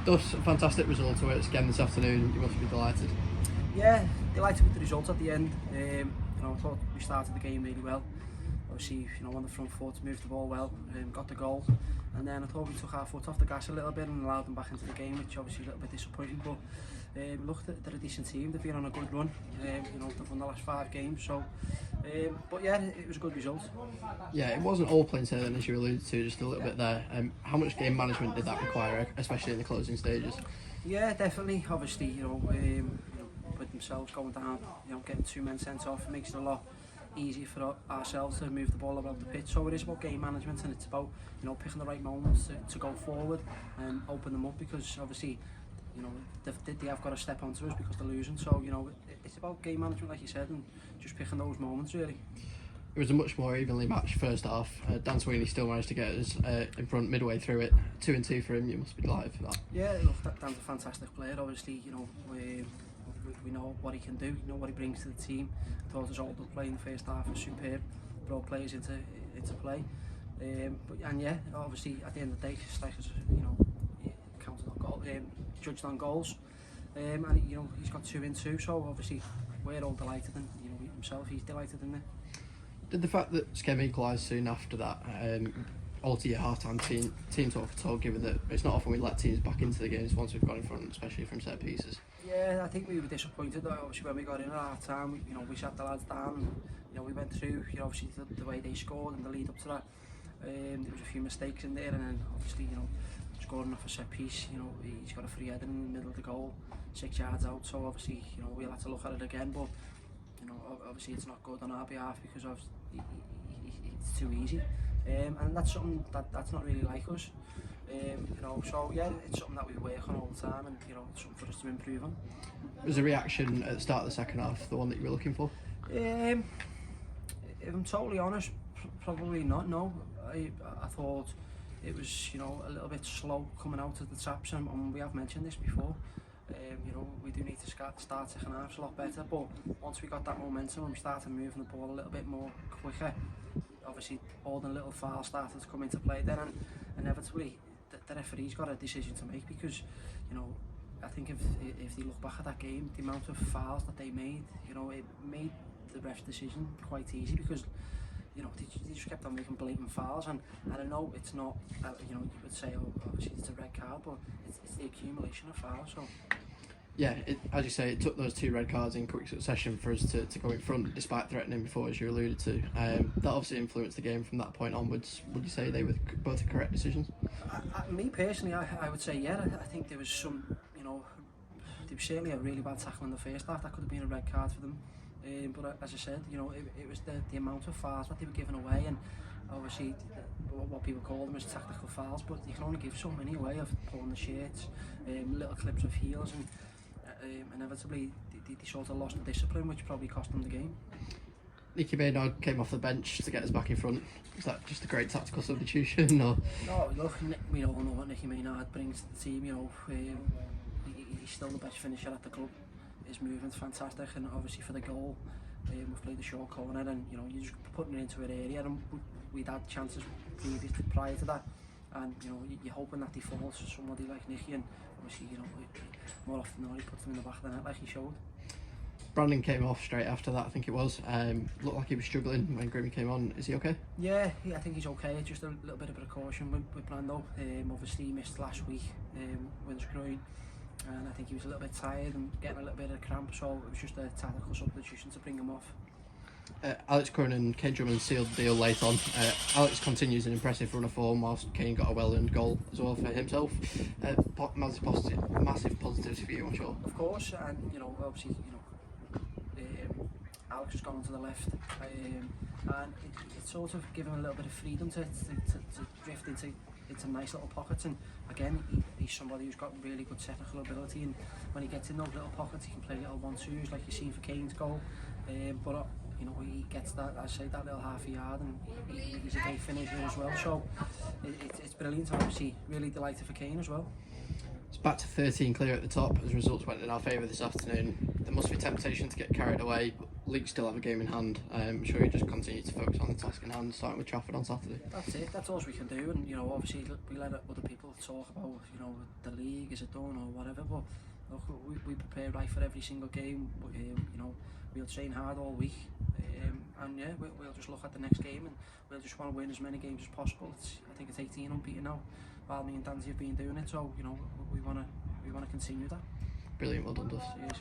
Duff's a fantastic result to it again this afternoon. You must be delighted. Yeah, delighted with the result at the end. I thought we started the game really well. Obviously, on the front foot, moved the ball well, got the goal, and then I thought we took our foot off the gas a little bit and allowed them back into the game, which obviously a little bit disappointing. But look, they're a decent team. They've been on a good run. They've won the last 5 games. So, but yeah, it was a good result. Yeah, it wasn't all plain sailing as you alluded to, just a little bit there. How much game management did that require, especially in the closing stages? Yeah, definitely. Obviously, with themselves going down, getting 2 men sent off, it makes it a lot easier for ourselves to move the ball about the pitch. So it is about game management, and it's about picking the right moments to go forward and open them up, because obviously they have got to step onto us because they're losing. So it's about game management, like you said, and just picking those moments really. It was a much more evenly matched first half. Dan Sweeney still managed to get us in front midway through it. 2-2 for him. You must be delighted for that. Yeah, look, Dan's a fantastic player. Obviously, we know what he can do, what he brings to the team. I thought his all-up play in the first half was superb, brought players into play. And yeah, obviously at the end of the day, strikers, counted on goal, judged on goals, and he's got 2 in 2. So obviously we're all delighted, and himself, he's delighted in it. Did the fact that Skem equalised soon after that alter your half-time team talk at all, given that it's not often we let teams back into the games once we've got in front, especially from set pieces? Yeah, I think we were disappointed though. Obviously when we got in at half-time, we sat the lads down, and we went through obviously the way they scored and the lead up to that. There was a few mistakes in there, and then obviously scoring off a set piece, he's got a free header in the middle of the goal, 6 yards out. So obviously we'll have to look at it again, but obviously it's not good on our behalf because it's too easy, and that's something that's not really like us. So yeah, it's something that we work on all the time, and it's something for us to improve on. Was the reaction at the start of the second half the one that you were looking for? If I'm totally honest, probably not. No, I thought it was a little bit slow coming out of the taps, and we have mentioned this before. We do need to start second halves a lot better, but once we got that momentum and we started moving the ball a little bit more quicker, obviously all the little fouls started to come into play then, and inevitably the referee's got a decision to make, because I think if they look back at that game, the amount of fouls that they made, it made the ref's decision quite easy, because they just kept on making blatant fouls, and I know it's not, you would say, oh, obviously it's a red card, but it's the accumulation of fouls. So yeah, as you say, it took those 2 red cards in quick succession for us to go in front, despite threatening before, as you alluded to. That obviously influenced the game from that point onwards. Would you say they were both the correct decisions? Me personally, I would say yeah. I think there was some, there was certainly a really bad tackle in the first half that could have been a red card for them. But as I said, it was the amount of fouls that they were giving away, and obviously what people call them is tactical fouls, but you can only give so many away of pulling the shirts, little clips of heels, and inevitably they sort of lost the discipline, which probably cost them the game. Nicky Maynard came off the bench to get us back in front. Is that just a great tactical substitution? Or? No, look, we all know what Nicky Maynard brings to the team. He's still the best finisher at the club. His movement's fantastic, and obviously for the goal, we've played the short corner, and you're just putting it into an area, and we'd had chances prior to that, and you're hoping that he falls to somebody like Nicky, and obviously more often than not he puts them in the back of the net like he showed. Brandon came off straight after that, I think it was. Looked like he was struggling when Grimmy came on. Is he okay? Yeah, I think he's okay. Just a little bit of precaution with Brando. Obviously he missed last week with his groin, and I think he was a little bit tired and getting a little bit of cramp, so it was just a tactical substitution to bring him off. Alex Curran and Kane Drummond sealed the deal late on. Alex continues an impressive run of form, whilst Kane got a well-earned goal as well for himself. Massive positives for you, I'm sure. Of course, and obviously Alex has gone to the left, and it's sort of given him a little bit of freedom to drift into nice little pockets, and again he's somebody who's got really good technical ability, and when he gets in those little pockets he can play little 1-2s like you've seen for Kane's goal, but he gets that, I say, that little half a yard, and he's a great finisher as well, so it's brilliant. Obviously really delighted for Kane as well. It's back to 13 clear at the top as results went in our favour this afternoon. There must be temptation to get carried away, but league still have a game in hand. I'm sure you just continue to focus on the task in hand, starting with Trafford on Saturday. That's it. That's all we can do. And you know, obviously, we let other people talk about, you know, the league, is it done or whatever. But look, we prepare right for every single game. You know, we'll train hard all week, and yeah, we'll just look at the next game, and we'll just want to win as many games as possible. I think it's 18 unbeaten now, while me and Danzy have been doing it. So you know, we want to continue that. Brilliant, well done, Duff. Cheers.